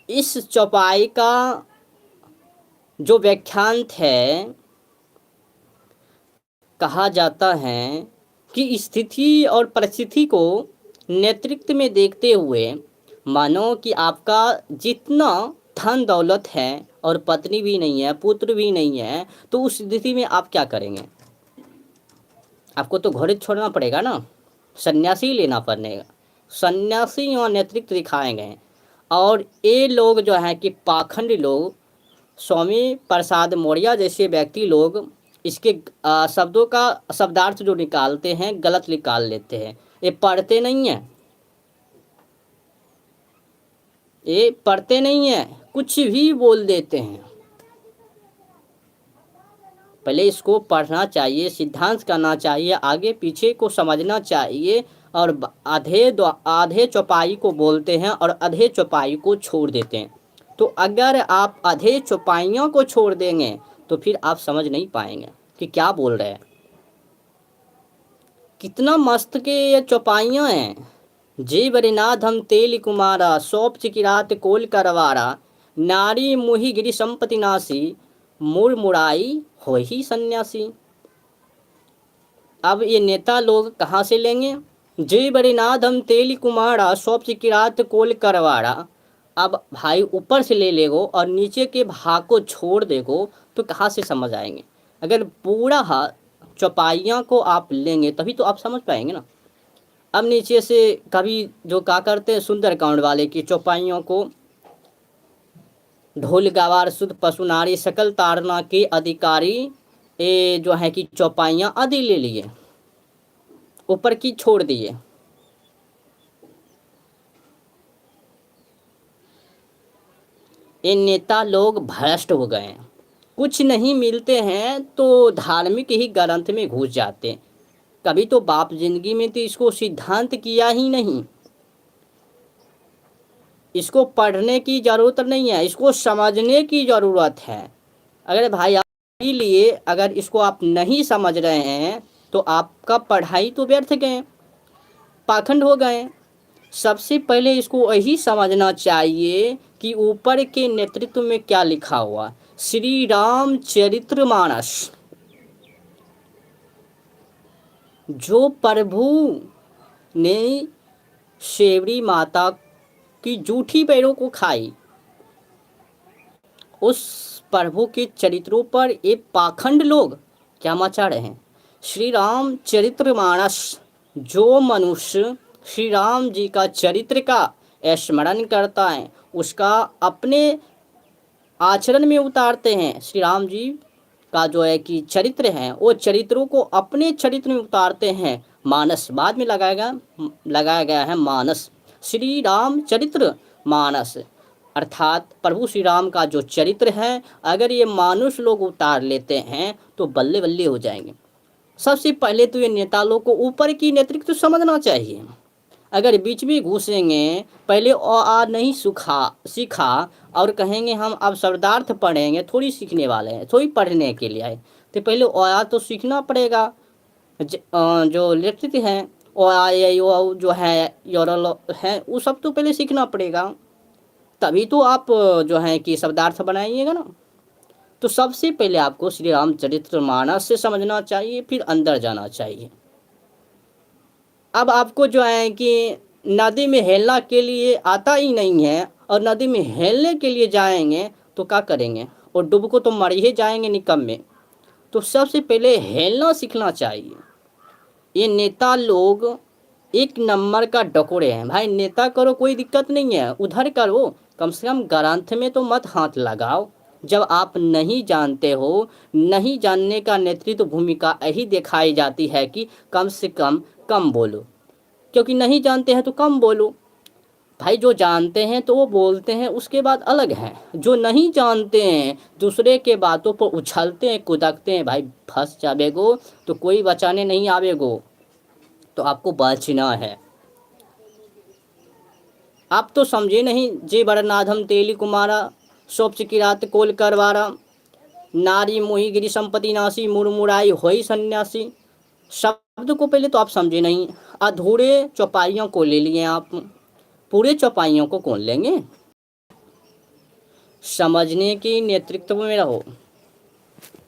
इस चौपाई का जो व्याख्यांत है, कहा जाता है कि स्थिति और परिस्थिति को नेतृत्व में देखते हुए मानो कि आपका जितना धन दौलत है और पत्नी भी नहीं है, पुत्र भी नहीं है, तो उस स्थिति में आप क्या करेंगे? आपको तो घोड़े छोड़ना पड़ेगा ना, सन्यासी लेना पड़ेगा। सन्यासी और नेतृत्व दिखाएंगे। और ये लोग जो हैं कि पाखंड लोग, स्वामी प्रसाद मौर्य जैसे व्यक्ति लोग इसके शब्दों का शब्दार्थ जो निकालते हैं गलत निकाल लेते हैं। ये पढ़ते नहीं हैं, ये पढ़ते नहीं हैं, कुछ भी बोल देते हैं। पहले इसको पढ़ना चाहिए, सिद्धांत करना चाहिए, आगे पीछे को समझना चाहिए। और आधे चौपाई को बोलते हैं और आधे चौपाई को छोड़ देते हैं। तो अगर आप आधे चौपाइयों को छोड़ देंगे तो फिर आप समझ नहीं पाएंगे कि क्या बोल रहे हैं। कितना मस्त के ये चौपाइयाँ हैं। जे बरिनाथ हम तेल कुमारा, सौप चिकिरात कोल करवारा, नारी मुहि गिरी संपति नासी, मुरमुराई हो ही सन्यासी। अब ये नेता लोग कहाँ से लेंगे? जे बरिनाथ हम तेल कुमारा, सौप चिकिरात कोल करवारा। अब भाई ऊपर से ले लेगो और नीचे के भाग को छोड़ देगो तो कहाँ से समझ आएंगे? अगर पूरा चौपाइयाँ को आप लेंगे तभी तो आप समझ पाएंगे ना। अब नीचे से कभी जो क्या करते हैं सुंदरकांड वाले की चौपाइयों को, ढोल गवार शुद्ध पशु नारी सकल ताड़ना के अधिकारी, ये जो है कि चौपाइयाँ आदि ले लिए, ऊपर की छोड़ दिए। ये नेता लोग भ्रष्ट हो गए हैं। कुछ नहीं मिलते हैं तो धार्मिक ही ग्रंथ में घुस जाते हैं। कभी तो बाप जिंदगी में तो इसको सिद्धांत किया ही नहीं। इसको पढ़ने की ज़रूरत नहीं है, इसको समझने की ज़रूरत है। अगर भाई आपके लिए अगर इसको आप नहीं समझ रहे हैं तो आपका पढ़ाई तो व्यर्थ गए, पाखंड हो गए। सबसे पहले इसको यही समझना चाहिए कि ऊपर के नेतृत्व में क्या लिखा हुआ। श्री राम चरित्रमानस, जो प्रभु ने शेवड़ी माता की जूठी पैरों को खाई, उस प्रभु के चरित्रों पर ये पाखंड लोग क्या मचा रहे हैं। श्री राम चरित्रमानस, जो मनुष्य श्री राम जी का चरित्र का स्मरण करता है, उसका अपने आचरण में उतारते हैं। श्री राम जी का जो है कि चरित्र है, वो चरित्रों को अपने चरित्र में उतारते हैं। मानस बाद में लगाया गया है मानस, श्री राम चरित्र मानस, अर्थात प्रभु श्री राम का जो चरित्र है अगर ये मानुष लोग उतार लेते हैं तो बल्ले बल्ले हो जाएंगे। सबसे पहले तो ये नेता लोग को ऊपर की नेतृत्व समझना चाहिए। अगर बीच में घुसेंगे, पहले आ नहीं सीखा और कहेंगे हम अब शब्दार्थ पढ़ेंगे, थोड़ी सीखने वाले हैं, थोड़ी पढ़ने के लिए आए, तो पहले आ तो सीखना पड़ेगा। जो नेतृत्व हैं ओ आ ए ओ जो है योरल है, वो सब तो पहले सीखना पड़ेगा, तभी तो आप जो है कि शब्दार्थ बनाइएगा ना। तो सबसे पहले आपको श्री रामचरितमानस से समझना चाहिए, फिर अंदर जाना चाहिए। अब आपको जो है कि नदी में हेलना के लिए आता ही नहीं है और नदी में हेलने के लिए जाएंगे तो क्या करेंगे, और डूब को तो मर ही जाएंगे निकम्मे। तो सबसे पहले हेलना सीखना चाहिए। ये नेता लोग एक नंबर का डकोरे हैं। भाई नेता करो कोई दिक्कत नहीं है, उधर करो, कम से कम ग्रंथ में तो मत हाथ लगाओ। जब आप नहीं जानते हो, नहीं जानने का नेतृत्व भूमिका यही दिखाई जाती है कि कम से कम बोलो, क्योंकि नहीं जानते हैं तो कम बोलो। भाई जो जानते हैं तो वो बोलते हैं, उसके बाद अलग है। जो नहीं जानते हैं दूसरे के बातों पर उछलते हैं, कुदकते हैं, भाई फंस जावेगो तो कोई बचाने नहीं आवेगो। तो आपको बचना है। आप तो समझे नहीं। जे बरनाधम तेली कुमारा, सोप चिकिरात कोल करवारा, नारी मोही गिरी संपत्ति नासी, मुरमुराई होई सन्यासी। शब्द को पहले तो आप समझे नहीं, अधूरे चौपाइयों को ले लिए आप, पूरे चौपाइयों को कौन लेंगे। समझने की नेतृत्व में रहो।